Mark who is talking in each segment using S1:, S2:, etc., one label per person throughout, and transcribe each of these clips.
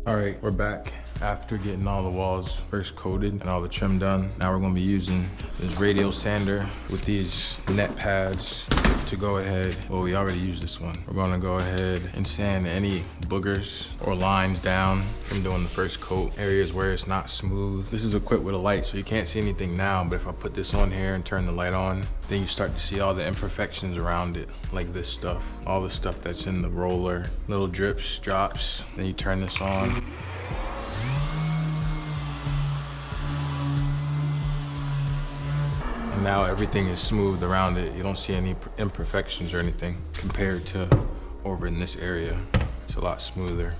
S1: All right, we're back after getting all the walls first coated and all the trim done. Now we're gonna be using this radial sander with these net pads to go ahead. Well, we already used this one. We're gonna go ahead and sand any boogers or lines down from doing the first coat, areas where it's not smooth. This is equipped with a light, so you can't see anything now, but if I put this on here and turn the light on, then you start to see all the imperfections around it, like this stuff, all the stuff that's in the roller, little drips, drops. Then you turn this on. And now everything is smooth around it. You don't see any imperfections or anything compared to over in this area. It's a lot smoother.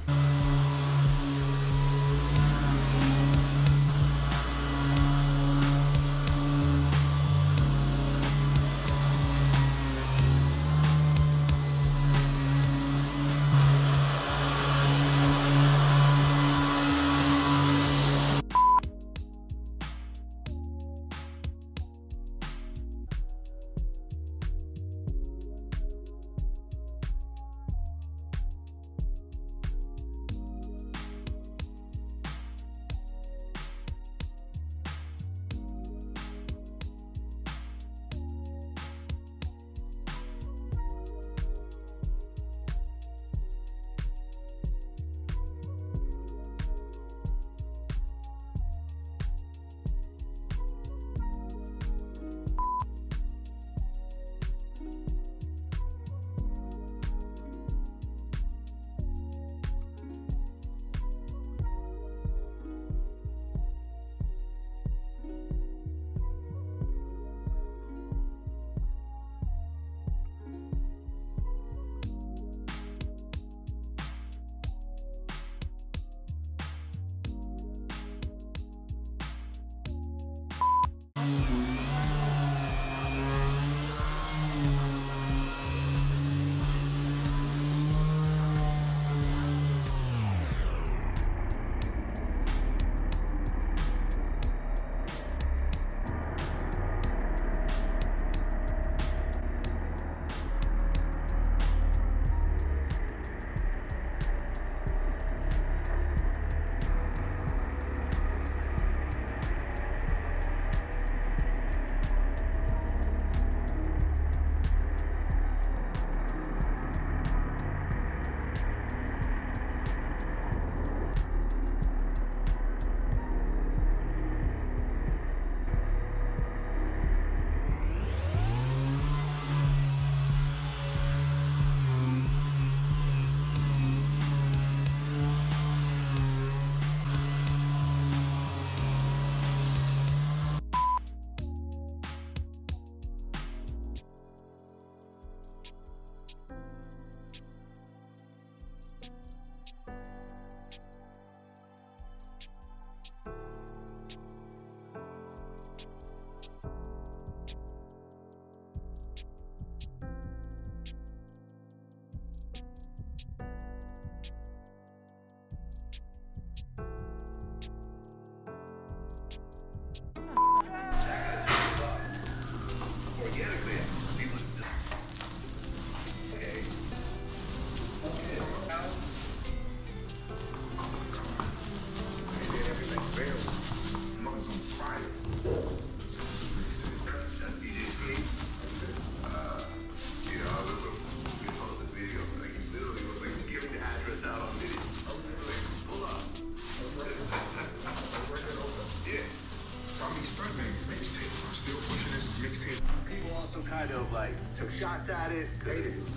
S2: Kind of like took shots at it,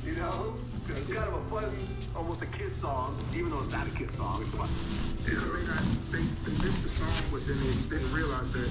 S2: you know? It's kind of a fun, almost a kid song, even though it's not a kid song. It's fun.
S3: Yeah, I think they missed the song, but then they didn't realize that.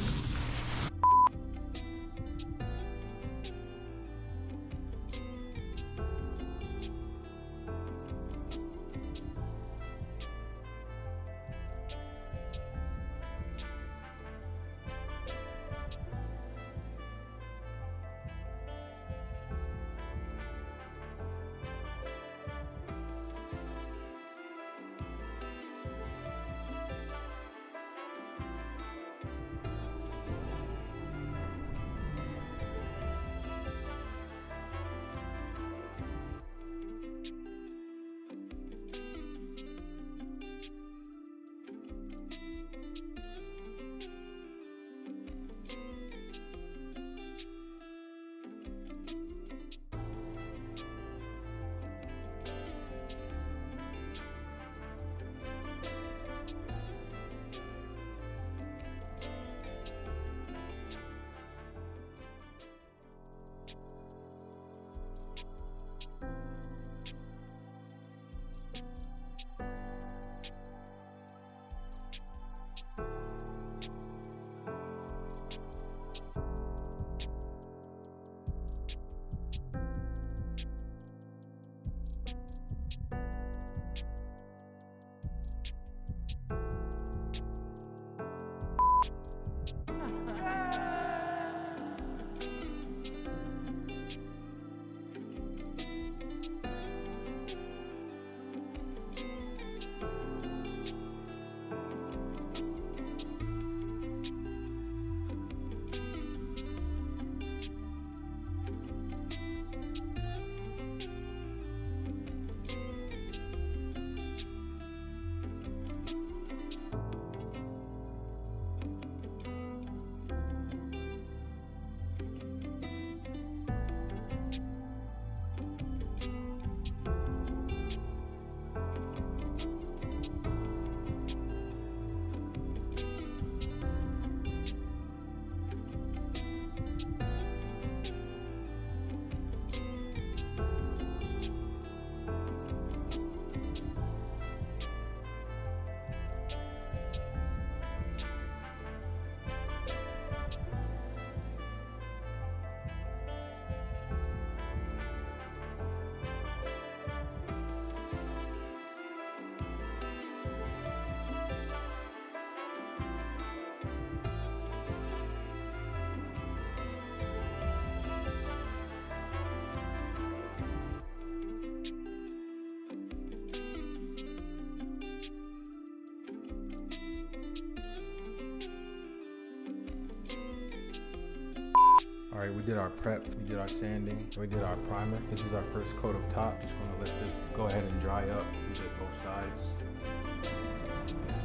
S1: All right, we did our prep, we did our sanding, we did our primer. This is our first coat of top. Just gonna let this go ahead and dry up. We did both sides.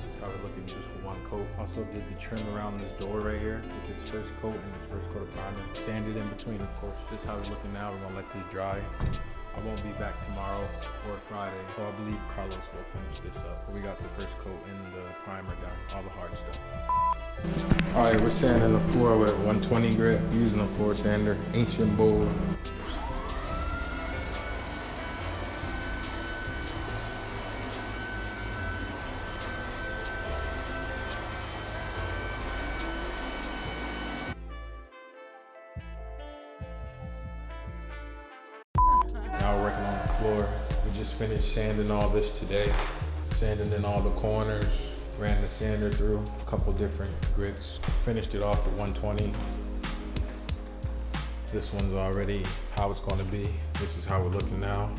S1: That's how we're looking just with one coat. Also did the trim around this door right here with its first coat and its first coat of primer. Sanded in between, of course. This is how we're looking now. We're gonna let this dry. I won't be back tomorrow or Friday, so I believe Carlos will finish this up. But we got the first coat and the primer down, all the hard stuff. All right, we're sanding the floor with 120 grit, using a floor sander, ancient bowl. Now we're working on the floor. We just finished sanding all this today, sanding in all the corners. Ran the sander through a couple different grits. Finished it off with 120. This one's already how it's gonna be. This is how we're looking now.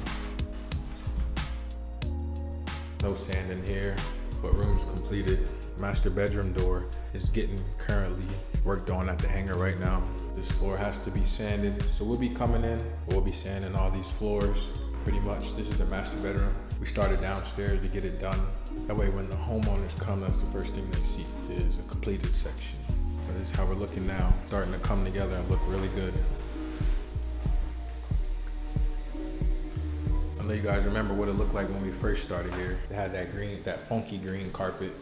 S1: No sand in here, but room's completed. Master bedroom door is getting currently worked on at the hanger right now. This floor has to be sanded. So we'll be coming in, we'll be sanding all these floors. Pretty much, this is the master bedroom. We started downstairs to get it done. That way when the homeowners come, that's the first thing they see is a completed section. But this is how we're looking now, starting to come together and look really good. I know you guys remember what it looked like when we first started here. It had that green, that funky green carpet.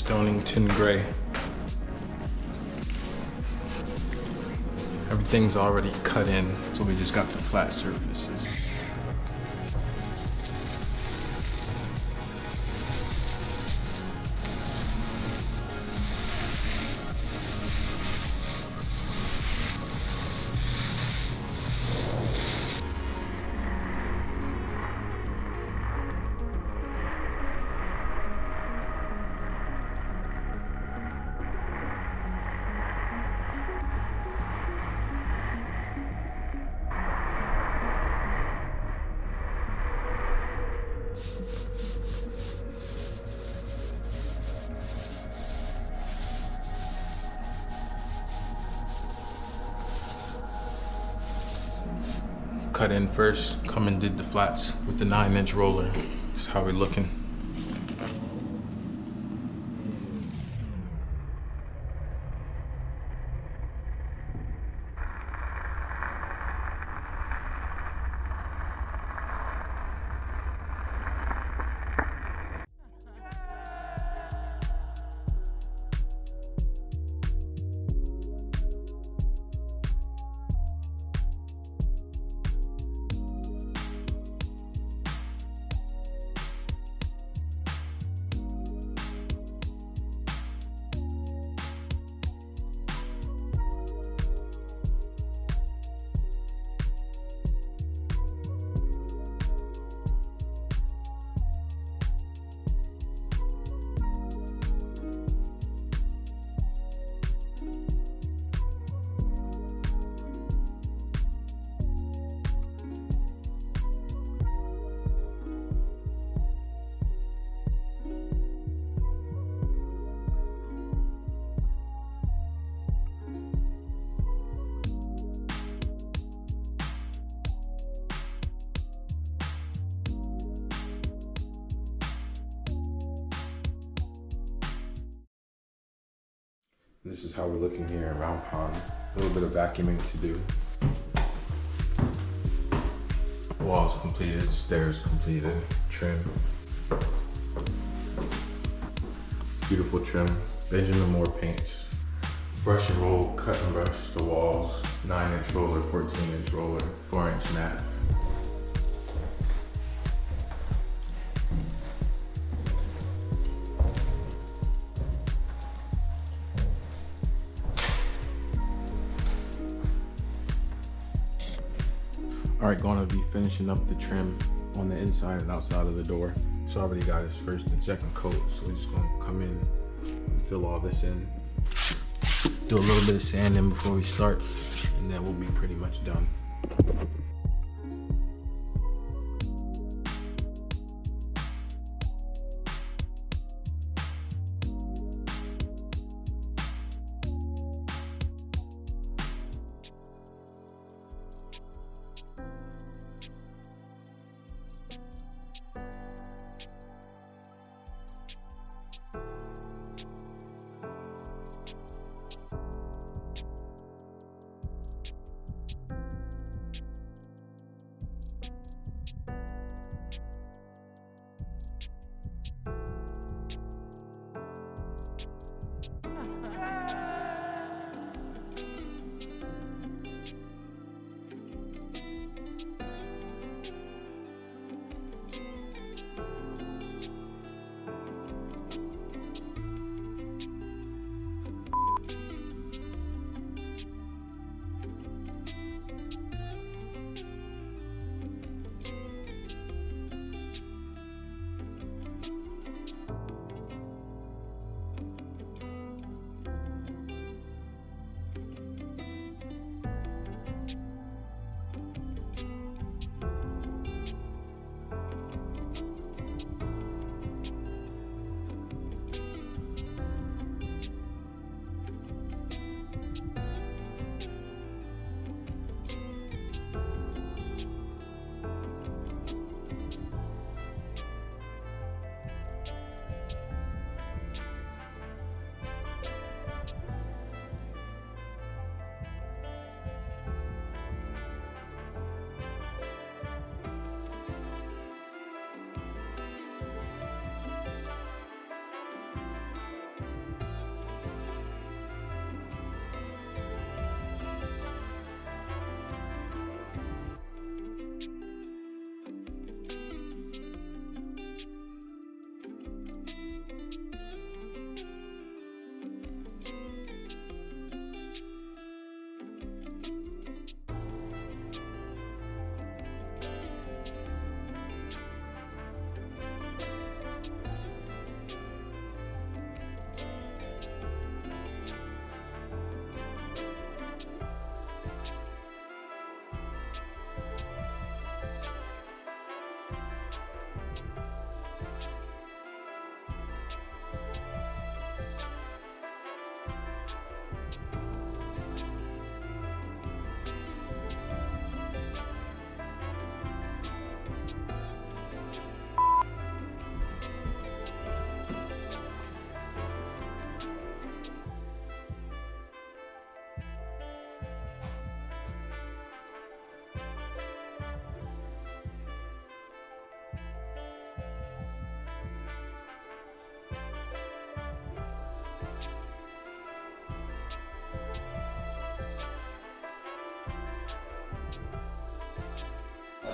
S1: Stonington gray. Everything's already cut in, so we just got the flat surfaces. Cut in first, come and did the flats with the 9-inch roller. That's how we're looking. This is how we're looking here in Round Pond. A little bit of vacuuming to do. Walls completed, stairs completed, trim. Beautiful trim. Benjamin Moore paints. Brush and roll, cut and brush the walls. 9-inch roller, 14-inch roller, 4-inch mat. All right, gonna be finishing up the trim on the inside and outside of the door. It's already got its first and second coat, so we're just gonna come in and fill all this in. Do a little bit of sanding before we start, and then we'll be pretty much done.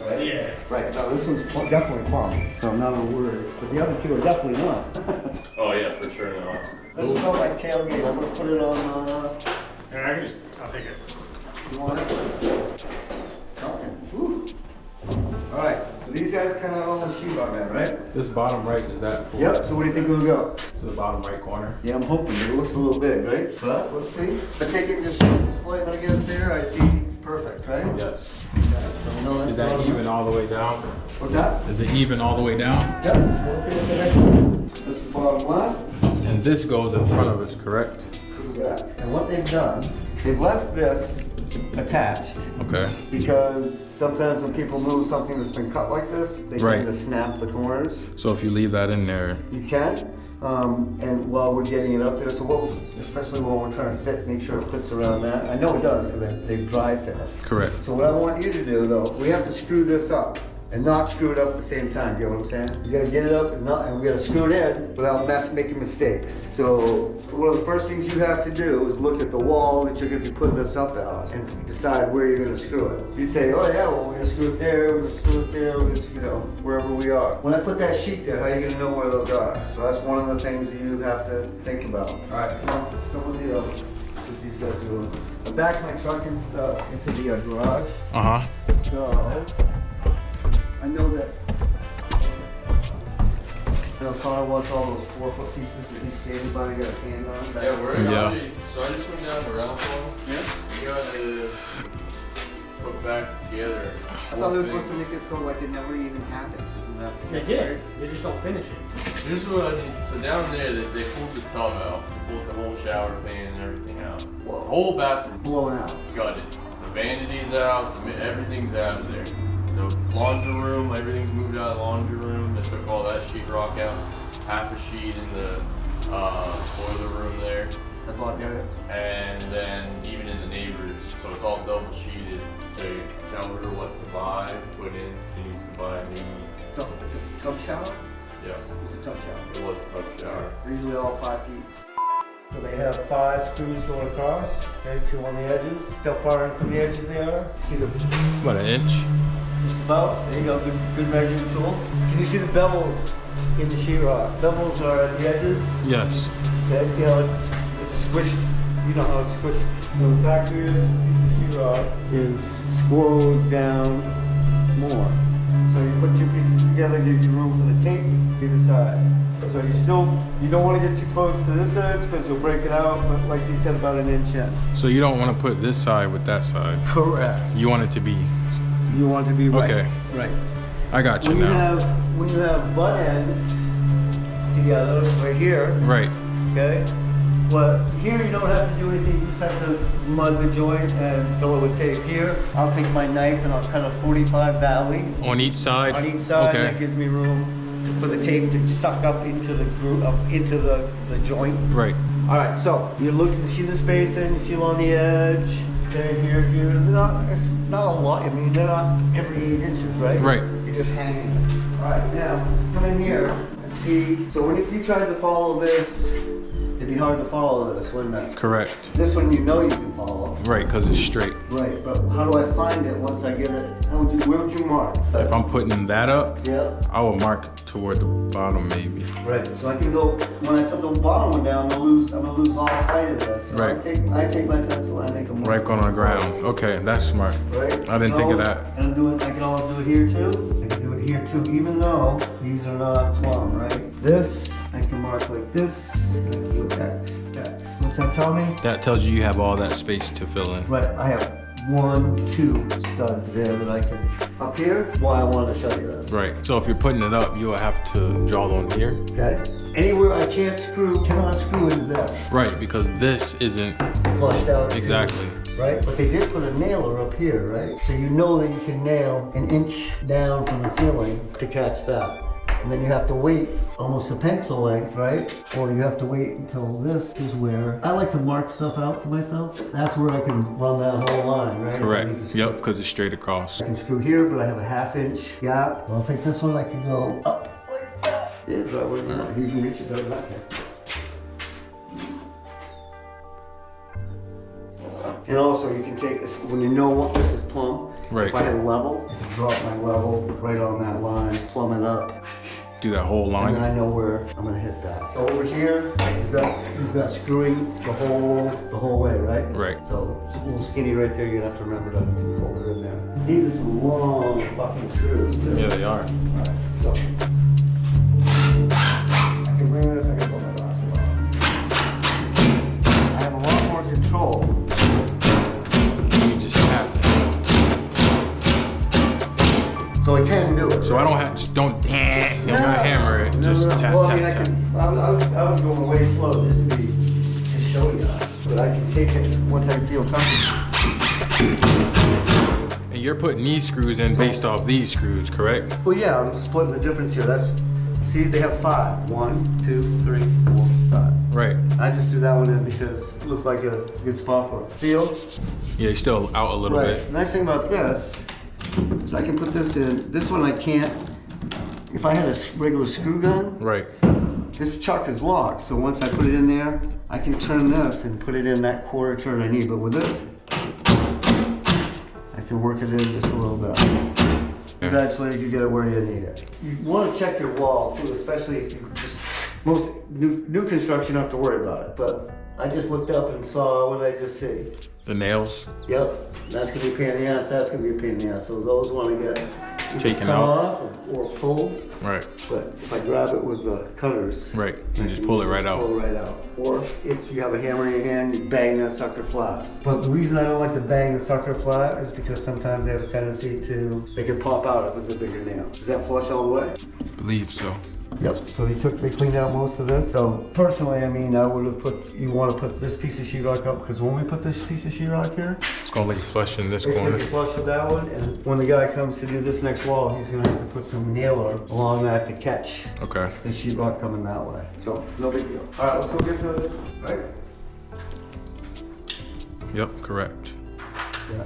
S4: right?
S5: Yeah.
S4: Right, no, this one's definitely plumb, so I'm not worried. But the other two are definitely not.
S5: Oh yeah, for sure not.
S4: This is on my tailgate. I'm gonna put it on,
S5: Yeah, I'll take it.
S4: you want it? Something. Woo. All right, so these guys kind of on the sheetrock now, right?
S1: This bottom right, is that full?
S4: Yep, so what do you think we'll go?
S1: To the bottom right corner.
S4: Yeah, I'm hoping. It looks a little big, right? But let's see. If I take it just slight, I guess there, I see perfect, right?
S1: Yes.
S4: Yeah, so no, that's
S1: Is that
S4: not-
S1: even all the way down?
S4: What's that?
S1: Is it even all the way down?
S4: Yep, so let's see what the next one. This is bottom left.
S1: And this goes in front of us, correct?
S4: Correct. And what they've done, they've left this attached
S1: Okay.
S4: because sometimes when people move something that's been cut like this, they
S1: Right.
S4: tend to snap the corners.
S1: So if you leave that in there,
S4: You can, and while we're getting it up there, so we'll, especially when we're trying to make sure it fits around that. I know it does because they've dry fit it.
S1: correct.
S4: So what I want you to do though, we have to screw this up and not screw it up at the same time, you know what I'm saying? You gotta get it up and we gotta screw it in without making mistakes. So one of the first things you have to do is look at the wall that you're gonna be putting this up at and decide where you're gonna screw it. You'd say, oh yeah, well we're gonna screw it there, we're gonna screw it there, we're gonna, you know, wherever we are. When I put that sheet there, how are you gonna know where those are? So that's one of the things that you have to think about. All right, come with the see what these guys are doing. I backed my truck into the garage.
S1: Uh-huh.
S4: So, I know that, Connor wants all those 4-foot pieces that he's standing by and got his hand on.
S5: Yeah, we're
S1: Yeah.
S5: actually, so I just went down the rental form.
S4: Yeah?
S5: You gotta put back together.
S4: I thought they were supposed to make it so like it never even happened, isn't that the
S6: They did. They just don't finish it.
S5: Here's what I need. So down there, they pulled the tub out. They pulled the whole shower pan and everything out.
S4: Whoa.
S5: The whole bathroom
S4: Blown out.
S5: gutted. The vanity's out. Everything's out of there. The laundry room, everything's moved out of the laundry room. They took all that sheetrock out. Half a sheet in the boiler room there.
S4: I bought that.
S5: And then even in the neighbors, so it's all double sheeted. They tell her what to buy, put in. She needs to buy a new.
S4: So it's a tub shower?
S5: Yeah,
S4: It's a tub shower.
S5: it was a tub shower.
S4: They're usually all 5 feet. So they have 5 screws going across, okay, 2 on the edges. See how far in from the edges they are? See the
S1: About an inch?
S4: just about. There you go, good measuring tool. Can you see the bevels in the sheetrock? Bevels are at the edges.
S1: Yes.
S4: Okay, see how it's squished? You know how it's squished. So the factory of the sheetrock is squirrels down more. So you put 2 pieces together, gives you room for the tape either side. So you don't want to get too close to this edge because you'll break it out, but like you said, about an inch in.
S1: So you don't want to put this side with that side.
S4: Correct.
S1: You want it to be,
S4: You want to be right.
S1: okay.
S4: Right.
S1: I got you
S4: When you
S1: now.
S4: have butt ends together, right here,
S1: Right.
S4: okay? Well, here you don't have to do anything, you just have to mud the joint and fill it with tape. Here, I'll take my knife and I'll cut a 45 valley
S1: On each side?
S4: on each side.
S1: Okay.
S4: That gives me room for the tape to suck up into the groove, up into the joint.
S1: Right.
S4: All right, so you look and see the spacing, you see along the edge, okay, here. It's not a lot, I mean, they're not every 8 inches, right?
S1: Right.
S4: You're just hanging. All right, now, come in here and see. So if you tried to follow this, it'd be hard to follow this, wouldn't it?
S1: Correct.
S4: This one you know you can follow.
S1: Right, because it's straight.
S4: Right, but how do I find it once I get it? Where would you mark?
S1: If I'm putting that up,
S4: Yeah.
S1: I will mark toward the bottom maybe.
S4: Right, so I can go, when I put the bottom one down, I'm gonna lose all sight of this. So
S1: Right.
S4: I take my pencil and I make a mark.
S1: Right on the ground. Okay, that's smart.
S4: Right?
S1: I didn't think of that.
S4: And I can always do it here too. I can do it here too, even though these are not plumb, right? This, I can mark like this, and I can do X. What's that tell me?
S1: That tells you have all that space to fill in.
S4: Right, I have 1, 2 studs there that I can, up here, why I wanted to show you this.
S1: Right. So if you're putting it up, you'll have to draw on here.
S4: Okay? Anywhere I cannot screw into this.
S1: Right, because this isn't
S4: Flushed out. too.
S1: exactly.
S4: Right? But they did put a nailer up here, right? So you know that you can nail an inch down from the ceiling to catch that. And then you have to wait almost a pencil length, right? Or you have to wait until this is where I like to mark stuff out for myself. That's where I can run that whole line, right? If I
S1: Correct.
S4: need to screw.
S1: Yep, because it's straight across.
S4: I can screw here, but I have a 1/2 inch gap. I'll take this one, I can go up like that. Yeah, try what you want. You can reach it better than that. And also you can take this, when you know what this is plumb,
S1: Right.
S4: if I had level, I can drop my level right on that line, plumb it up,
S1: Do that whole
S4: and
S1: line.
S4: then I know where I'm gonna hit that. So over here, you've got screwing the whole way, right?
S1: Right.
S4: So it's a little skinny right there, you're gonna have to remember to fold it in there. These are some long fucking screws too.
S1: Yeah, they are.
S4: Alright, so. I can bring this, I can put my glasses on. I have a lot more control.
S1: You just tap.
S4: So I can do it.
S1: So I don't have, just don't hammer it. Just tap,
S4: Well,
S1: tap,
S4: I mean,
S1: tap.
S4: I was going way slow just to show you. But I can take it once I feel comfortable.
S1: And you're putting these screws in based off these screws, correct?
S4: Well, yeah, I'm splitting the difference here. See, they have 5. 1, 2, 3, 4, 5.
S1: Right.
S4: I just threw that one in because it looked like a good spot for it. Feel?
S1: Yeah, you're still out a little
S4: Right.
S1: bit.
S4: The nice thing about this is I can put this in. This one I can't. If I had a regular screw gun,
S1: Right.
S4: this chuck is locked. So once I put it in there, I can turn this and put it in that quarter turn I need. But with this, I can work it in just a little bit. Eventually, you get it where you need it. You want to check your wall too, especially if you just most new construction, you don't have to worry about it. But I just looked up and saw, what did I just see?
S1: The nails.
S4: Yep, that's gonna be a pain in the ass, that's gonna be a pain in the ass. So those wanna get
S1: Taken
S4: come
S1: out.
S4: off or pulled.
S1: Right.
S4: But if I grab it with the cutters.
S1: Right. And just pull it right out.
S4: Pull it right out. Or if you have a hammer in your hand, you bang that sucker flat. But the reason I don't like to bang the sucker flat is because sometimes they have a tendency they can pop out if it's a bigger nail. Does that flush all the way?
S1: Believe so.
S4: Yep, so they cleaned out most of this. So personally, I mean, I would have you want to put this piece of sheetrock up, because when we put this piece of sheetrock here,
S1: It's gonna let you flush in this
S4: it's
S1: corner.
S4: gonna be flush with that one, and when the guy comes to do this next wall, he's gonna have to put some nailer along that to catch
S1: Okay.
S4: the sheetrock coming that way. So, no big deal. All right, let's go get to it, right?
S1: Yep, correct.
S4: Yeah.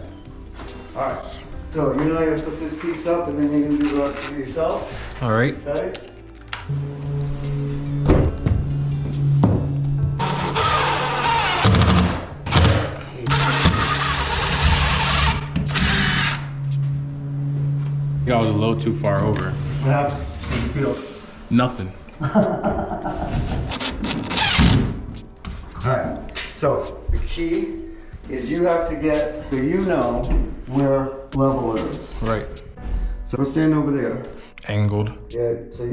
S4: All right, so you're now gonna put this piece up, and then you're gonna do the rest of it yourself,
S1: All right.
S4: okay?
S1: I was a little too far over.
S4: What happened? How do you feel?
S1: Nothing.
S4: Alright, so the key is you have to get, so you know where level is.
S1: Right.
S4: So stand over there.
S1: Angled.
S4: Yeah, so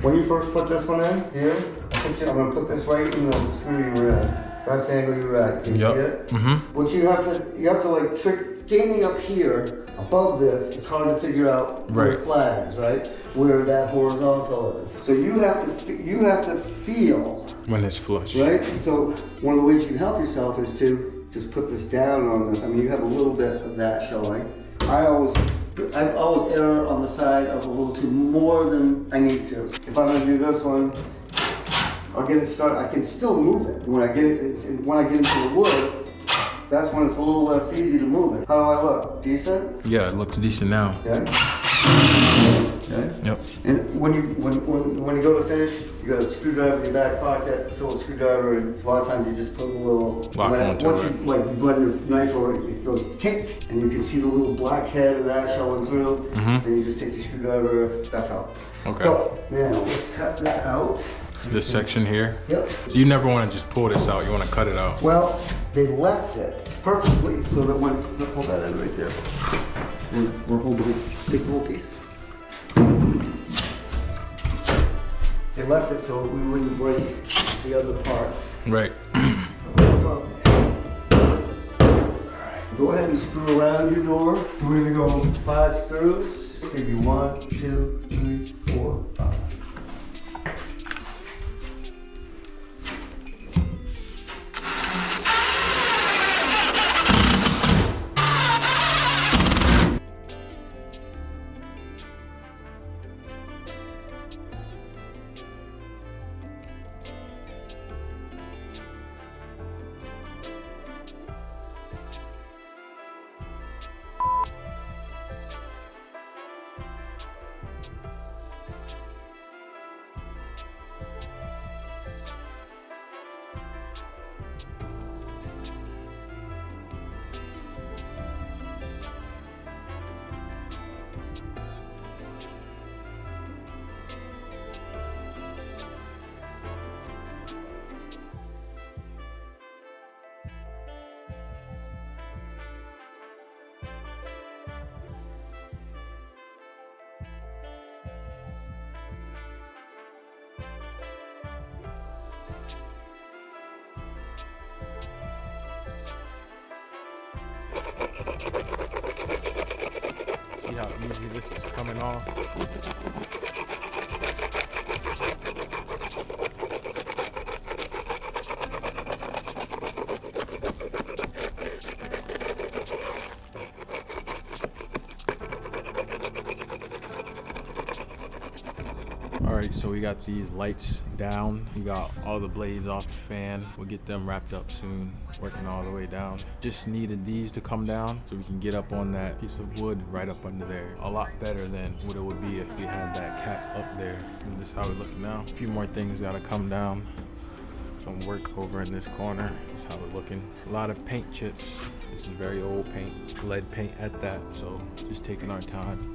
S4: when you first put this one in, here, I'm gonna put this right in the screw you're in. That's the angle you're at, can you see it?
S1: Mm-hmm.
S4: What you have to like standing up here, above this, it's hard to figure out where the
S1: Right.
S4: flag is, right? Where that horizontal is. So you have to feel.
S1: When it's flush.
S4: Right? So one of the ways you can help yourself is to just put this down on this. I mean, you have a little bit of that showing. I always err on the side of a little too more than I need to. If I'm gonna do this one, I'll get it started. I can still move it. When I get into the wood, that's when it's a little less easy to move it. How do I look? Decent?
S1: Yeah, it looks decent now.
S4: Okay. Okay.
S1: Yep.
S4: And when you go to finish, you got a screwdriver in your back pocket, fill a screwdriver, and a lot of times you just put a little
S1: Lock onto
S4: once
S1: it.
S4: you run your knife over it, it goes tick, and you can see the little black head of that showing through.
S1: Mhm.
S4: And you just take your screwdriver. That's how.
S1: Okay.
S4: So now let's cut this out.
S1: This section here.
S4: Yep.
S1: So you never want to just pull this out. You want to cut it out.
S4: Well, they left it purposely so that when pull that in right there. We're holding take the whole piece. They left it so we wouldn't break the other parts.
S1: Right.
S4: Go ahead and screw around your door. We're gonna go 5 screws. Give you 1, 2, 3, 4, 5.
S1: how easy this is coming off. Alright, so we got these lights down. We got all the blades off the fan. We'll get them wrapped up soon, working all the way down. Just needed these to come down so we can get up on that piece of wood right up under there. A lot better than what it would be if we had that cap up there. And this is how we're looking now. A few more things gotta come down. Some work over in this corner. This is how we're looking. A lot of paint chips. This is very old paint, lead paint at that, so just taking our time.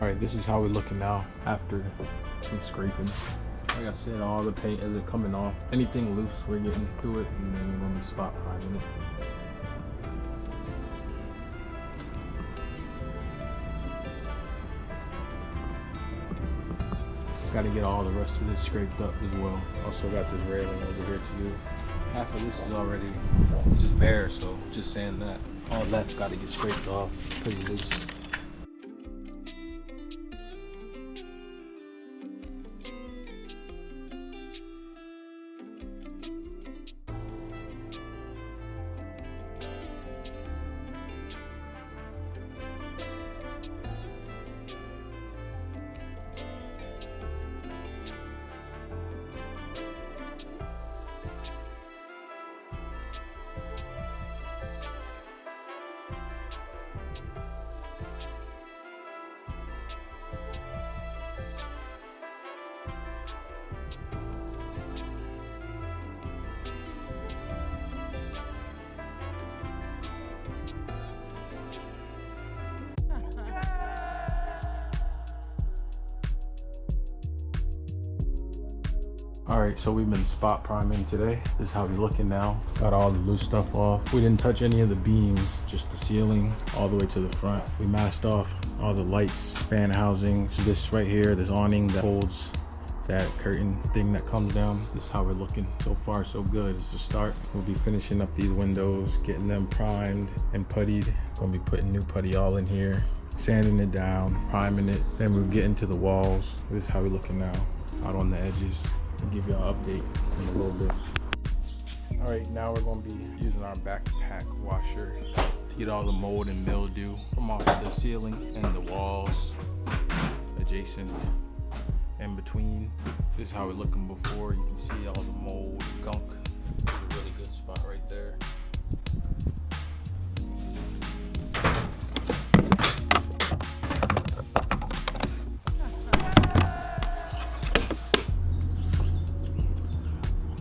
S1: Alright, this is how we're looking now after some scraping. Like I said, all the paint isn't coming off. Anything loose, we're getting through it, and then we're gonna be spot priming it. Gotta get all the rest of this scraped up as well. Also got this railing over here to do. Half of this is already just bare, so just saying that. All that's gotta get scraped off pretty loose. Alright, so we've been spot priming today. This is how we're looking now. Got all the loose stuff off. We didn't touch any of the beams, just the ceiling all the way to the front. We masked off all the lights, fan housings. This right here, this awning that holds that curtain thing that comes down. This is how we're looking. So far, so good. It's a start. We'll be finishing up these windows, getting them primed and puttied. Gonna be putting new putty all in here, sanding it down, priming it. Then we'll get into the walls. This is how we're looking now, out on the edges. I'll give y'all an update in a little bit. All right, now we're gonna be using our backpack washer to get all the mold and mildew from off the ceiling and the walls adjacent in between. This is how we're looking before. You can see all the mold, gunk. There's a really good spot right there.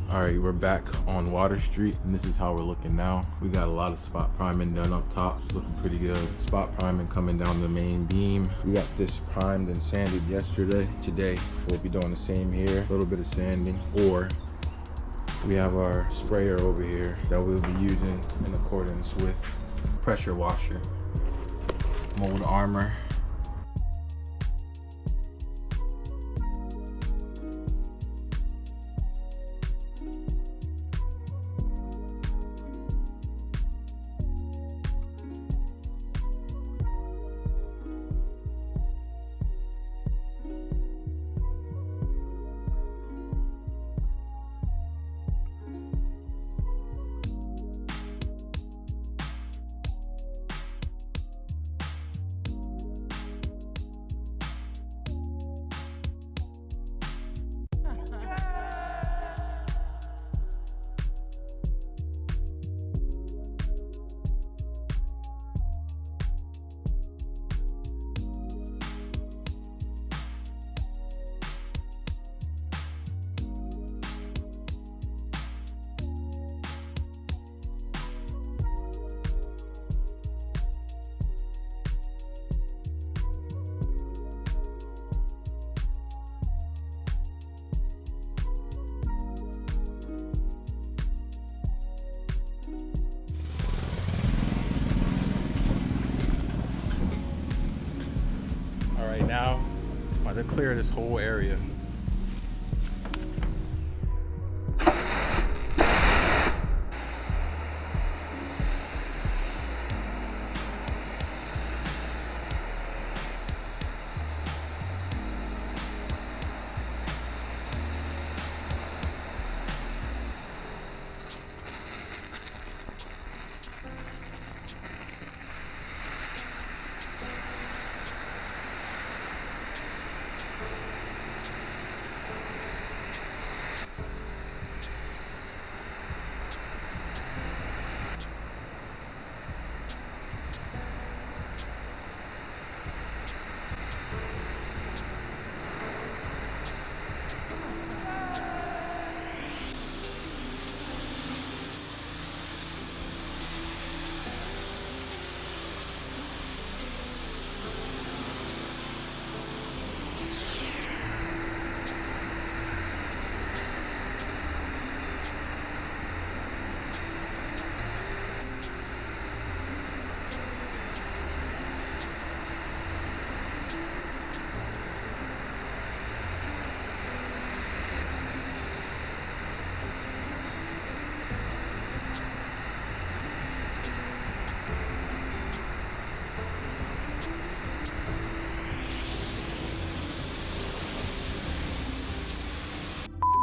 S1: All right, we're back on Water Street, and this is how we're looking now. We got a lot of spot priming done up top. It's looking pretty good. Spot priming coming down the main beam. We got this primed and sanded yesterday. Today, we'll be doing the same here. A little bit of sanding, or we have our sprayer over here that we'll be using in accordance with pressure washer, mold armor. to clear this whole area.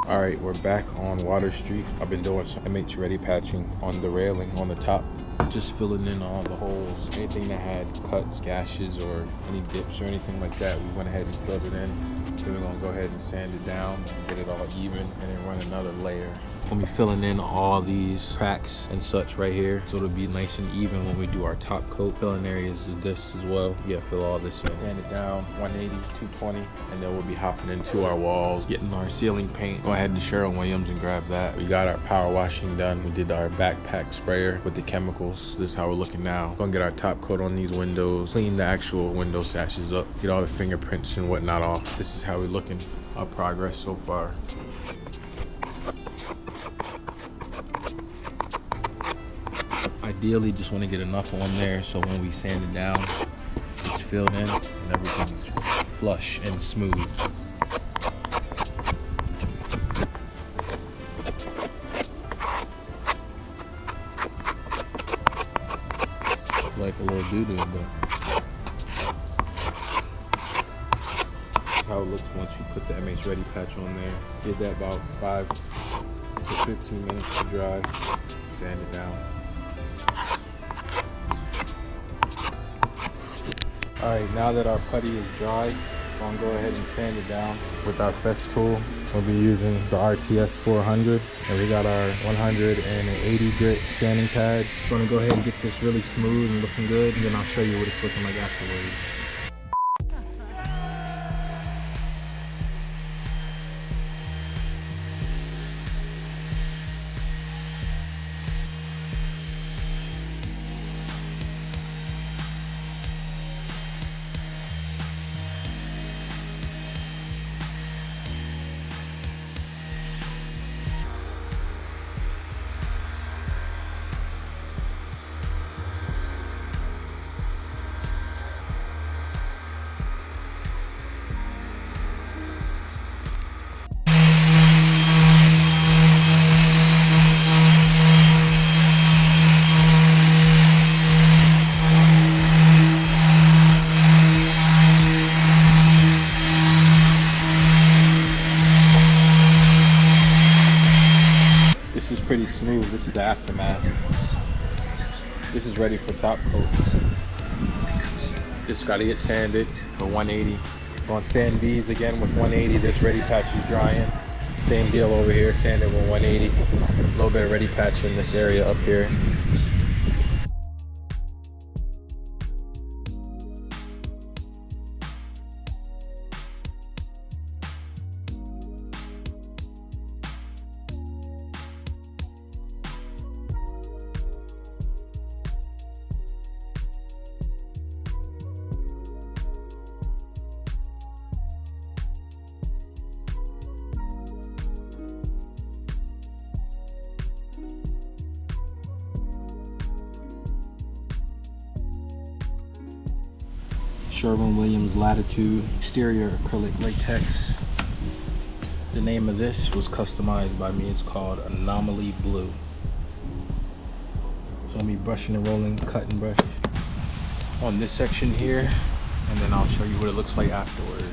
S1: All right, we're back on Water Street. I've been doing some MH ready patching on the railing on the top, just filling in all the holes. Anything that had cuts, gashes, or any dips or anything like that, we went ahead and filled it in. Then we're gonna go ahead and sand it down and get it all even, and then run another layer. We'll be filling in all these cracks and such right here, so it'll be nice and even when we do our top coat. Filling areas of this as well. Yeah, fill all this in. Sand it down, 180, 220, and then we'll be hopping into our walls, getting our ceiling paint. Go ahead to Sherwin-Williams and grab that. We got our power washing done. We did our backpack sprayer with the chemicals. This is how we're looking now. Gonna get our top coat on these windows, clean the actual window sashes up, get all the fingerprints and whatnot off. This is how we're looking. Our progress so far. Ideally, just want to get enough on there so when we sand it down, it's filled in and everything's flush and smooth. Like a little doo-doo, but that's how it looks once you put the MH Ready patch on there. Give that about 5 to 15 minutes to dry, sand it down. All right, now that our putty is dry, we're gonna go ahead and sand it down with our Festool. We'll be using the RTS 400, and we got our 180 grit sanding pads. We're gonna go ahead and get this really smooth and looking good, and then I'll show you what it's looking like afterwards. This is pretty smooth. This is the aftermath. This is ready for top coats. Just gotta get sanded for 180. Gonna sand these again with 180. This ready patch is drying. Same deal over here, sanded with 180. A little bit of ready patch in this area up here. Sherwin-Williams Latitude exterior acrylic latex. The name of this was customized by me. It's called Anomaly Blue. So I'll be brushing and rolling, cut and brush on this section here, and then I'll show you what it looks like afterwards.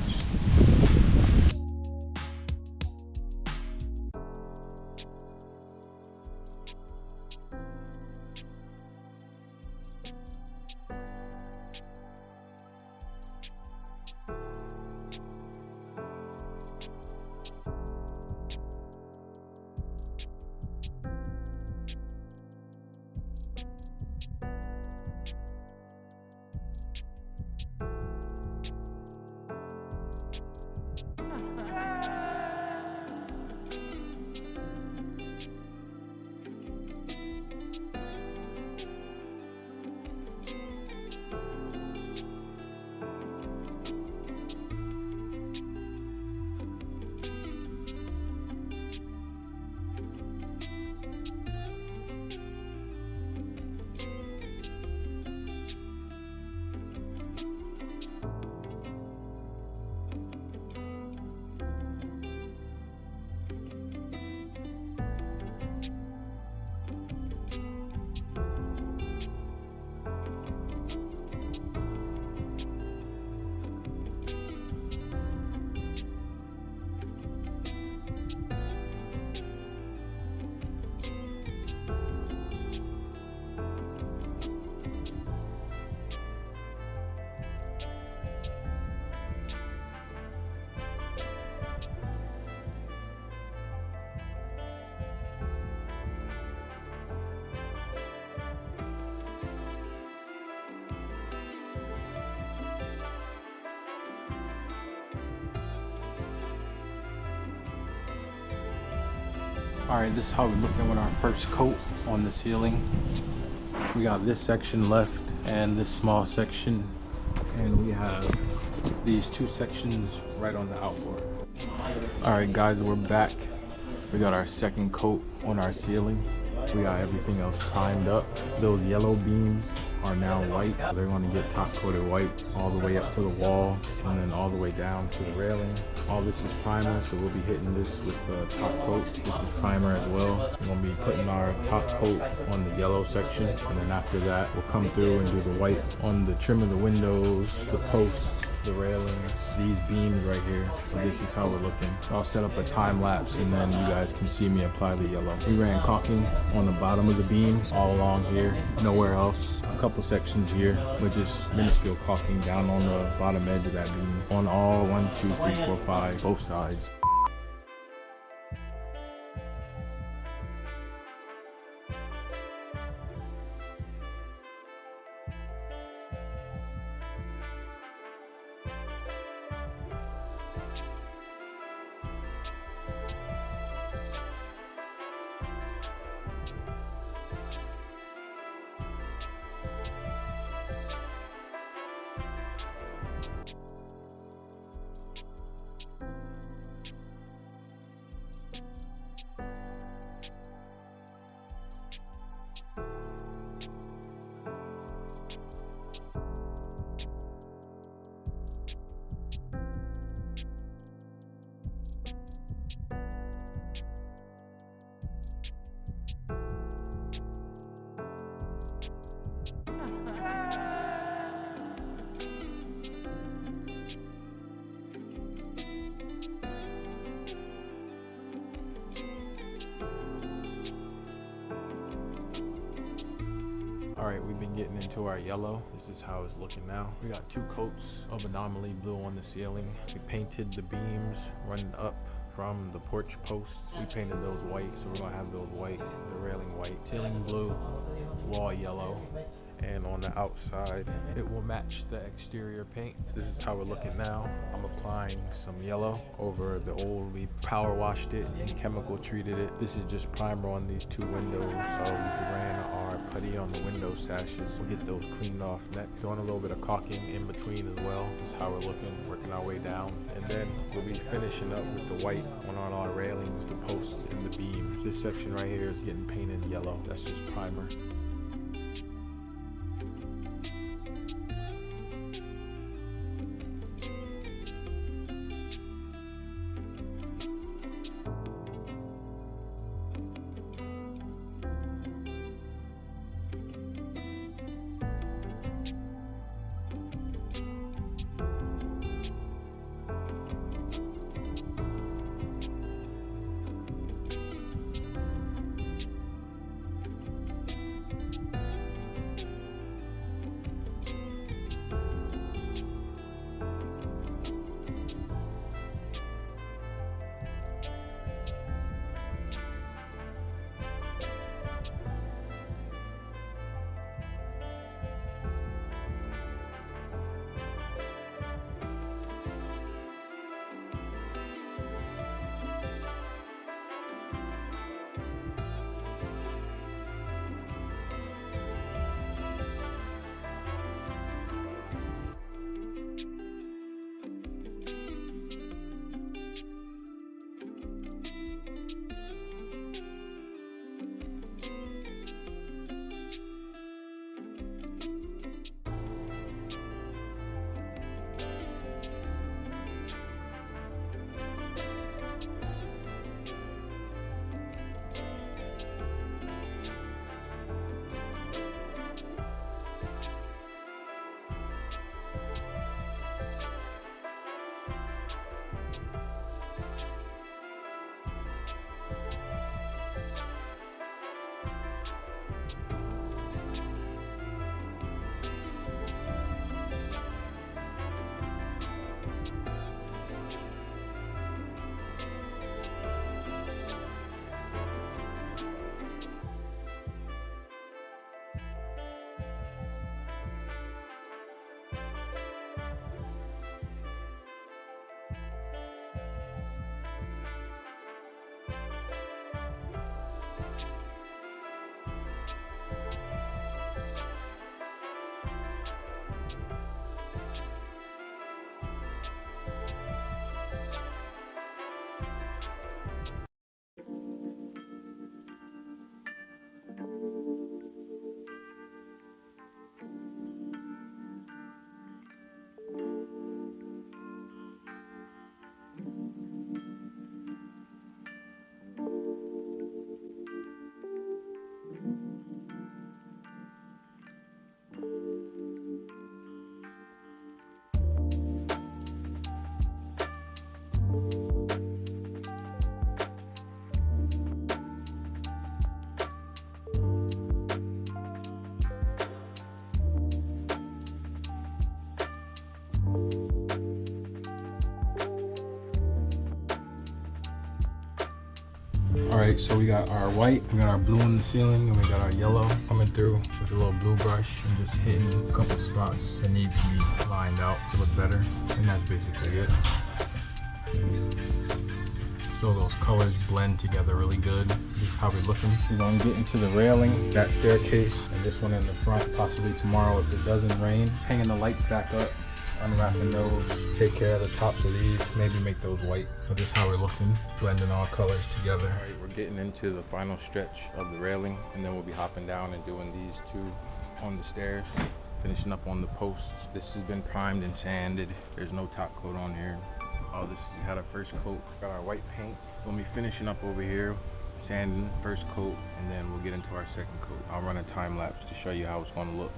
S1: Alright, this is how we're looking with our first coat on the ceiling. We got this section left and this small section, and we have these two sections right on the outboard. Alright guys, we're back. We got our second coat on our ceiling. We got everything else primed up. Those yellow beams are now white. They're going to get top coated white all the way up to the wall and then all the way down to the railing. All this is primer, so we'll be hitting this with top coat. This is primer as well. We're going to be putting our top coat on the yellow section, and then after that we'll come through and do the white on the trim of the windows, the posts, the railings, these beams right here. So this is how we're looking. I'll set up a time lapse and then you guys can see me apply the yellow. We ran caulking on the bottom of the beams all along here, nowhere else. A couple sections here, but just minuscule caulking down on the bottom edge of that beam on all 1, 2, 3, 4, 5, both sides. Alright, we've been getting into our yellow. This is how it's looking now. We got 2 coats of Anomaly Blue on the ceiling. We painted the beams running up from the porch posts. We painted those white, so we're gonna have those white, the railing white, ceiling blue, wall yellow, and on the outside it will match the exterior paint. So this is how we're looking now. I'm applying some yellow over the old. We power washed it and chemical treated it. This is just primer on these 2 windows, so we ran our putty on the window sashes. We'll get those cleaned off. Doing a little bit of caulking in between as well. This is how we're looking, working our way down, and then we'll be finishing up with the white on our railings, the posts, and the beams. This section right here is getting painted yellow. That's just primer. All right, so we got our white, we got our blue in the ceiling, and we got our yellow coming through with a little blue brush and just hitting a couple spots that need to be lined out to look better. And that's basically it. So those colors blend together really good. This is how we're looking. We're gonna get into the railing, that staircase, and this one in the front, possibly tomorrow if it doesn't rain. Hanging the lights back up, unwrapping those, take care of the tops of these, maybe make those white. So this is how we're looking, blending all colors together. All right, we're getting into the final stretch of the railing, and then we'll be hopping down and doing these two on the stairs, finishing up on the posts. This has been primed and sanded. There's no top coat on here. Oh, this has had our first coat. Got our white paint. We'll be finishing up over here, sanding first coat, and then we'll get into our second coat. I'll run a time lapse to show you how it's gonna look.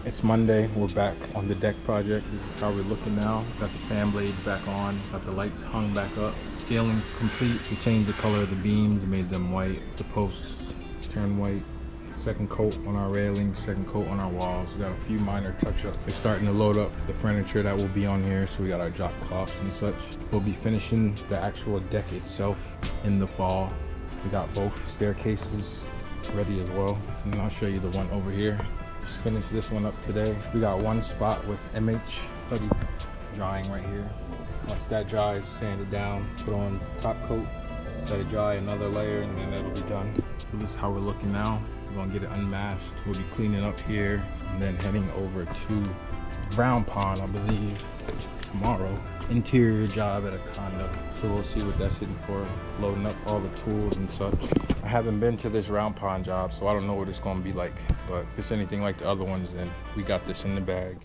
S1: It's Monday, we're back on the deck project. This is how we're looking now. Got the fan blades back on, got the lights hung back up. Ceiling's complete. We changed the color of the beams, made them white. The posts turned white. Second coat on our railing, second coat on our walls. We got a few minor touch-ups. We're starting to load up the furniture that will be on here, so we got our drop cloths and such. We'll be finishing the actual deck itself in the fall. We got both staircases ready as well. And I'll show you the one over here. Just finished this one up today. We got one spot with MH putty drying right here. Once that dries, sand it down, put on top coat, let it dry another layer, and then it'll be done. So this is how we're looking now. We're gonna get it unmasked. We'll be cleaning up here and then heading over to Round Pond, I believe, tomorrow. Interior job at a condo. So we'll see what that's hitting for, loading up all the tools and such. I haven't been to this Round Pond job, so I don't know what it's gonna be like. But if it's anything like the other ones, then we got this in the bag.